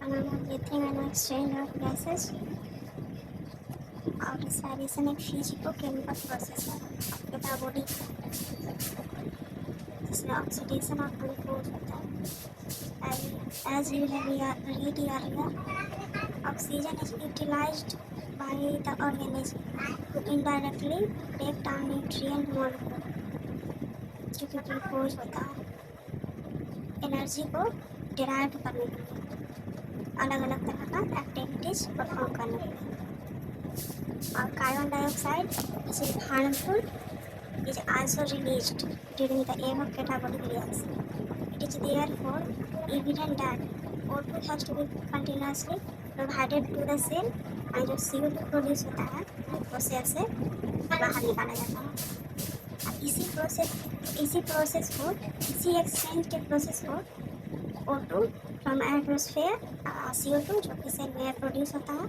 breathing and exchange of gases और respiration एक physico-chemical process है आपके बॉडी का, जिसमें ऑक्सीडेशन और ग्लूकोज होता है। As you have read earlier, oxygen is utilized by the organism to indirectly break down nutrient molecule, जो कि ग्लूकोज होता है, एनर्जी को डिराइव करने के लिए, अलग अलग तरह का एक्टिविटीज परफॉर्म करने के लिए। और carbon dioxide is harmful is also released during the above catabolic reaction. It is therefore evident that O2 has to be continuously provided to the cell, और जो CO2 प्रोड्यूस होता है वो सेल से बाहर निकाला जाता है। इसी एक्सचेंज के प्रोसेस को O2 फ्रॉम एटमॉस्फेयर CO2 जो कि सेल में प्रोड्यूस होता है,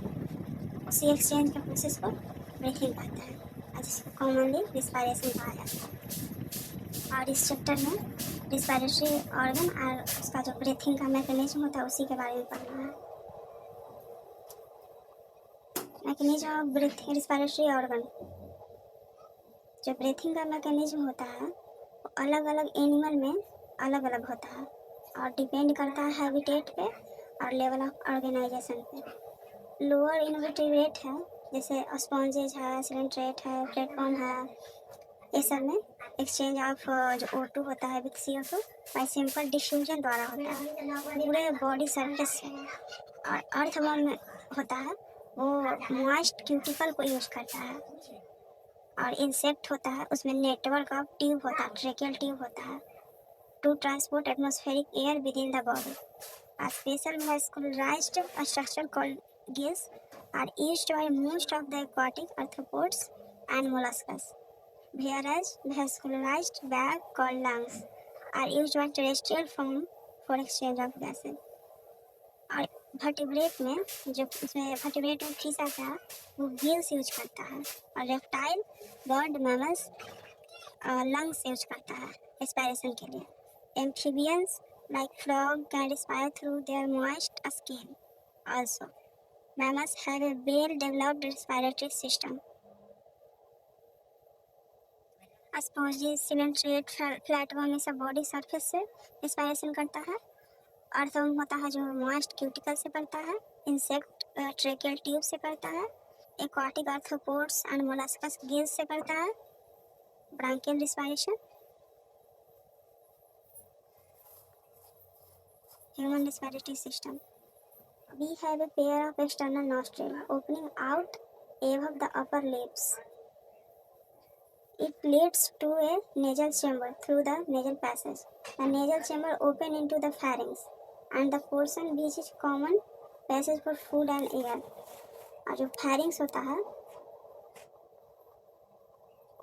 उसी एक्सचेंज के प्रोसेस को ब्रीथिंग कहते हैं, जिसको कॉमनली रिस्पायरेशन कहा जाता है। और इस चैप्टर में रिस्पायरेटरी ऑर्गन और उसका जो ब्रीथिंग का मैकेनिज्म होता है उसी के बारे में पढ़ना है। Mechanism of breathing respiratory organ, जो ब्रीथिंग का मैकेनिज्म होता है वो अलग अलग एनिमल में अलग अलग होता है और डिपेंड करता है हैबिटेट पे और लेवल ऑफ ऑर्गेनाइजेशन पे। लोअर इनवर्टिब्रेट है, जैसे स्पॉन्जेज है, सिलेंट्रेट है, प्लेटफॉर्म है, ये सब में एक्सचेंज ऑफ जो O2 होता है with CO2 bye simple diffusion द्वारा होता है पूरे बॉडी सरफेस से। और अर्थवर्म में होता है वो मॉइस्ट क्यूटिकल को यूज करता है। और इंसेक्ट होता है उसमें नेटवर्क ऑफ ट्यूब होता है, ट्रेकियल ट्यूब होता है to transport atmospheric air within the body. A special vascularized structure called gills are used by most of the aquatic arthropods and molluscs, whereas vascularized bag called lungs are used by terrestrial form for exchange of gases. और vertebrate में जो उसमें vertebrate में fish आता है वो gills use करता है, और reptile bird mammals lungs use करता है रेस्पिरेशन के लिए। Amphibians like frog can respire through their moist skin. Also, mammals have a well-developed respiratory system. Sponges, ciliate, flatworm सब बॉडी सरफेस से रेस्पिरेशन करता है। अर्थवर्म होता है जो मॉइस्ट क्यूटिकल से पड़ता है। इंसेक्ट ट्रेकियल ट्यूब से पड़ता है। Aquatic arthropods and molluscs gills से पड़ता है। Branchial respiration. Human respiratory system. We have a pair of external nostrils opening out above the upper lips. It leads to a nasal chamber through the nasal passage. The nasal chamber opens into the pharynx and the portion which is common passage for food and air. और जो pharynx होता है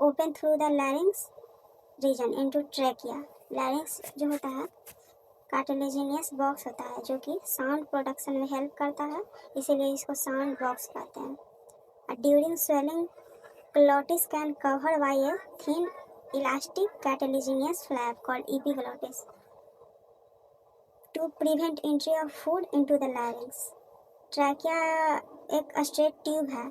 open through the larynx region into trachea. Larynx जो होता है cartilaginous box होता है जो कि साउंड प्रोडक्शन में हेल्प करता है, इसीलिए इसको साउंड बॉक्स कहते हैं। During swallowing glottis can cover by a thin elastic cartilaginous flap called epiglottis to prevent entry of food into the larynx. Trachea एक स्ट्रेट ट्यूब है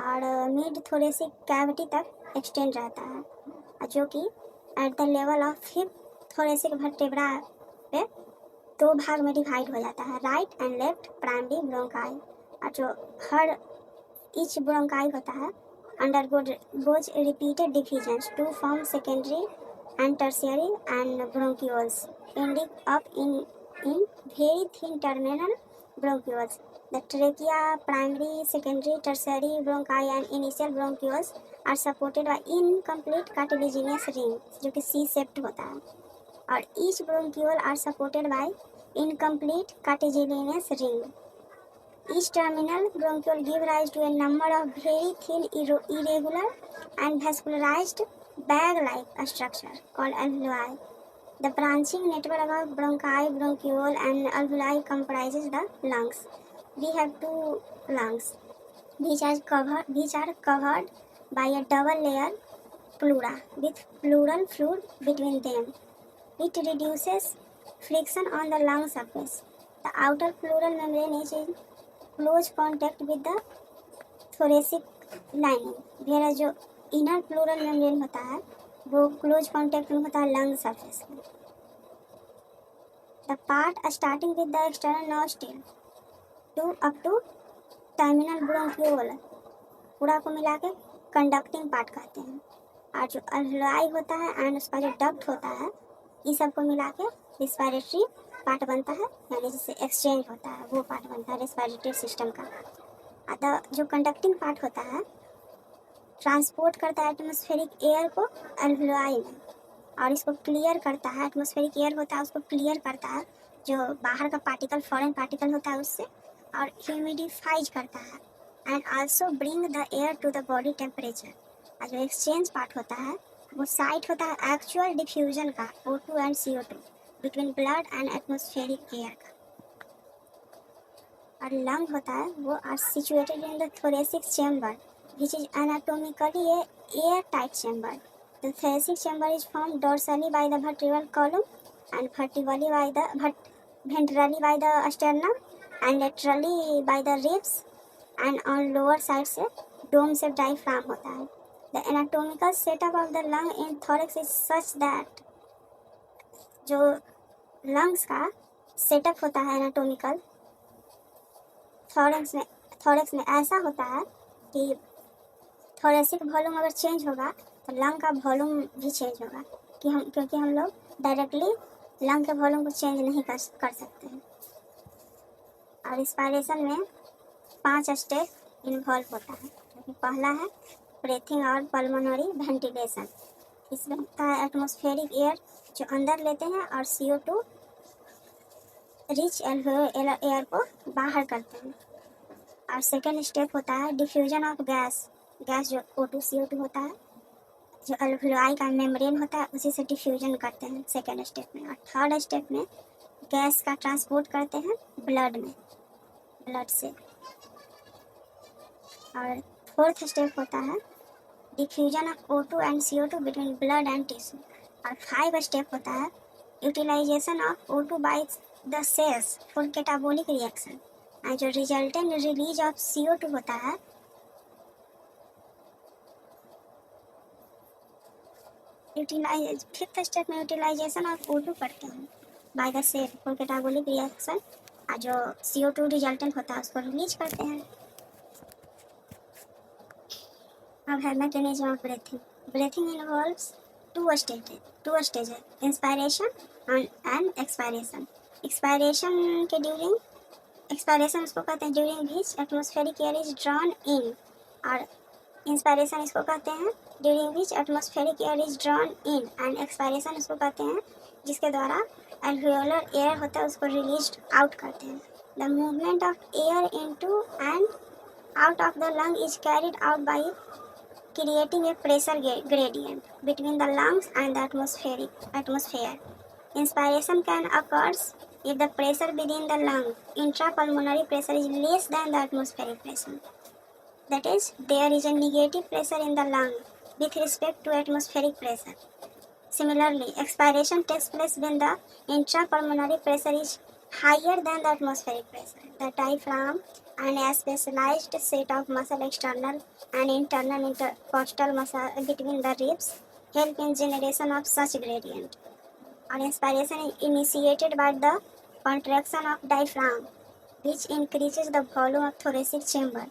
और मिड थोरेसिक कैविटी तक एक्सटेंड रहता है, जो कि at the level of hip thoracic vertebra पे दो भाग में डिवाइड हो जाता है, right and left primary bronchi. और जो हर ईच ब्रोंकाई होता है undergoes repeated divisions to form secondary and tertiary and bronchioles, ending up in very thin terminal bronchioles. The trachea, primary, secondary, tertiary bronchi and initial bronchioles are supported by incomplete cartilaginous ring जो कि C-shaped होता है, और each bronchiole are supported by incomplete cartilaginous ring. Each terminal bronchiole give rise to a number of very thin, irregular and vascularized bag-like structure called alveoli. The branching network of bronchi, bronchiole and alveoli comprises the lungs. We have two lungs which are covered by a double layer pleura with pleural fluid between them. It reduces friction on the lung surface. The outer pleural membrane is in close contact with the thoracic lining, मेरा जो inner pleural membrane होता है वो close contact में होता है lung surface में। The part starting with the external nostril to up to terminal bronchiole, पूरा को मिला के कंडक्टिंग पार्ट कहते हैं। और जो अल्वेओलाई होता है एंड उसका जो डक्ट होता है, इस सब को मिला के रिस्पायरेटरी पार्ट बनता है, यानी जिससे एक्सचेंज होता है वो पार्ट बनता है रेस्पिरेटरी सिस्टम का। अतः जो कंडक्टिंग पार्ट होता है ट्रांसपोर्ट करता है एटमॉस्फेरिक एयर को अल्वेओलाई में, और इसको क्लियर करता है, एटमॉस्फेरिक एयर होता है उसको क्लियर करता है जो बाहर का पार्टिकल, फॉरेन पार्टिकल होता है उससे, और ह्यूमिडिफाइज करता है and also bring the air to the body temperature. और जो एक्सचेंज पार्ट होता है वो साइट होता है एक्चुअल डिफ्यूजन का O2 and CO2 between blood and atmospheric air का। और लंग होता है वो are situated in the thoracic chamber which is anatomically a air tight chamber. The thoracic chamber is formed dorsally by the vertebral column and ventrally by the sternum and laterally by the ribs, and on lower side से dome से diaphragm होता है। The anatomical setup of the lung in thorax is such that, जो lungs का setup होता है anatomical thorax में ऐसा होता है कि thoracic वॉल्यूम अगर चेंज होगा तो लंग का वॉल्यूम भी चेंज होगा, क्योंकि हम लोग डायरेक्टली लंग के वॉल्यूम को चेंज नहीं कर सकते हैं। और रिस्पायरेशन में 5 स्टेप इन्वॉल्व होता है, जो पहला है ब्रीथिंग और पल्मोनरी वेंटिलेशन। इसमें होता है एटमॉस्फेरिक एयर जो अंदर लेते हैं और CO2 रिच एयर को बाहर करते हैं। और सेकेंड स्टेप होता है डिफ्यूजन ऑफ गैस जो O2 CO2 होता है, जो अल्वेओलाई का मेम्ब्रेन होता है उसी से डिफ्यूजन करते हैं सेकेंड स्टेप में। और थर्ड स्टेप में गैस का ट्रांसपोर्ट करते हैं ब्लड से। और फोर्थ स्टेप होता है diffusion of O2 and CO2 between blood and tissue. और 5 स्टेप होता है utilization of O2 by the cells for catabolic reaction, और जो रिजल्टेंट रिलीज ऑफ CO2 होता है फिफ्थ स्टेप में यूटिलाइजेशन ऑफ O2 करते हैं by the cell for catabolic reaction, और जो CO2 रिजल्टेंट होता है उसको रिलीज करते हैं। अब है mechanism of breathing. Breathing involves two stages inspiration and expiration. Expiration उसको कहते हैं during which atmospheric air is drawn in, और इंस्पायरेशन इसको कहते हैं during which atmospheric air is drawn in, and expiration इसको कहते हैं जिसके द्वारा एल्वियोलर एयर होता है उसको रिलीज आउट करते हैं। The movement of air into and out of the lung is carried out by creating a pressure gradient between the lungs and the atmosphere. Inspiration can occur if the pressure within the lung, intrapulmonary pressure, is less than the atmospheric pressure. That is, there is a negative pressure in the lung with respect to atmospheric pressure. Similarly, expiration takes place when the intrapulmonary pressure is higher than the atmospheric pressure. The diaphragm and a specialized set of muscle, external and internal intercostal muscle between the ribs, help in generation of such gradient. And inspiration is initiated by the contraction of diaphragm, which increases the volume of thoracic chamber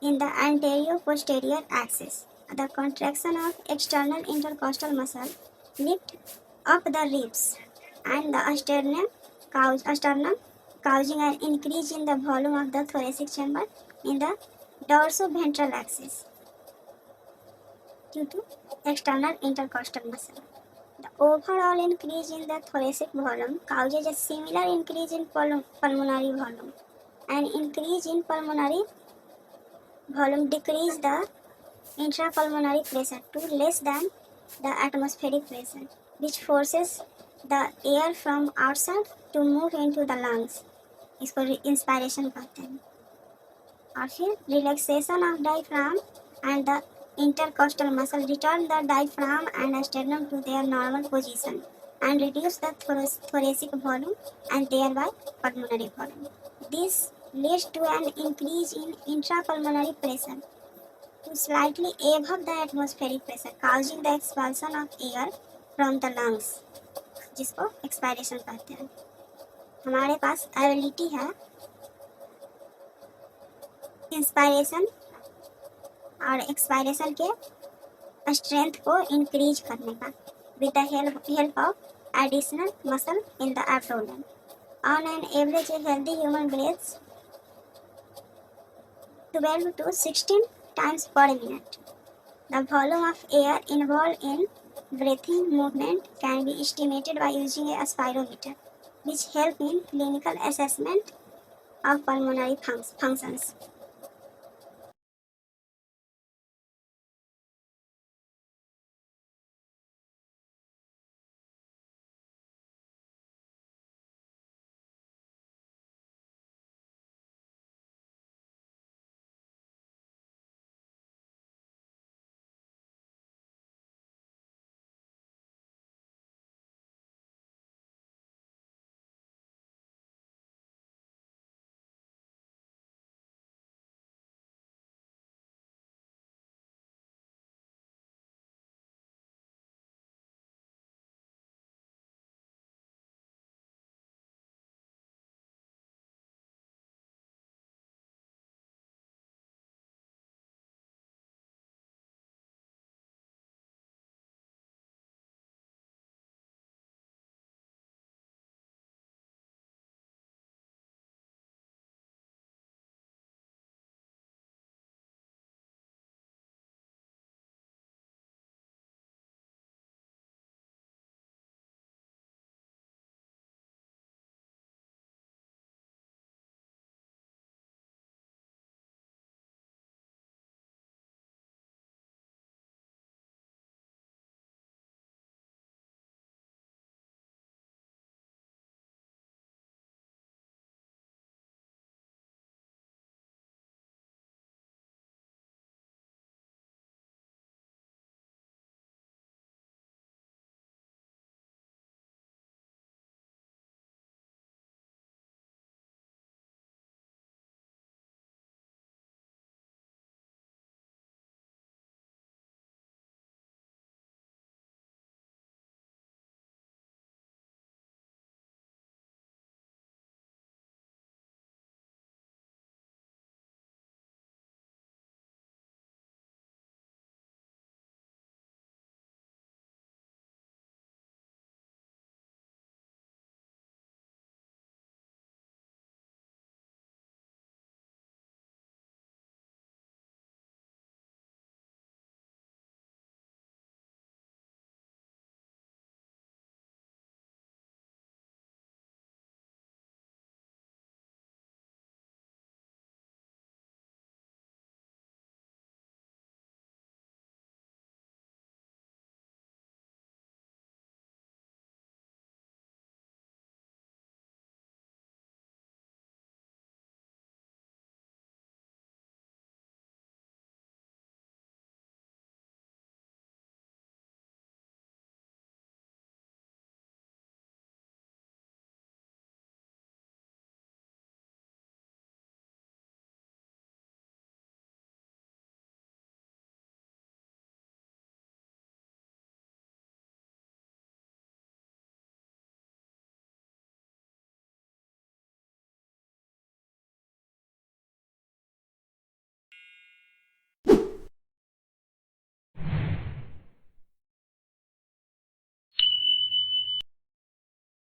in the anterior-posterior axis. The contraction of external intercostal muscle lift up the ribs and the sternum, causing an increase in the volume of the thoracic chamber in the dorsoventral axis due to external intercostal muscle. The overall increase in the thoracic volume causes a similar increase in pulmonary volume. An increase in pulmonary volume decrease the intrapulmonary pressure to less than the atmospheric pressure, which forces the air from outside to move into the lungs. इसको inspiration कहते हैं। और फिर relaxation of diaphragm and the intercostal muscle return the diaphragm and sternum to their normal position and reduce the thoracic volume and thereby pulmonary volume. This leads to an increase in intrapulmonary pressure to slightly above the atmospheric pressure, causing the expulsion of air from the lungs, जिसको expiration कहते हैं. हमारे पास ability है inspiration और expiration के strength को increase करने का with the help of additional muscle in the abdomen. On an average a healthy human breathes 12 to 16 times per minute. The volume of air involved in breathing movement can be estimated by using a spirometer, which help in clinical assessment of pulmonary functions.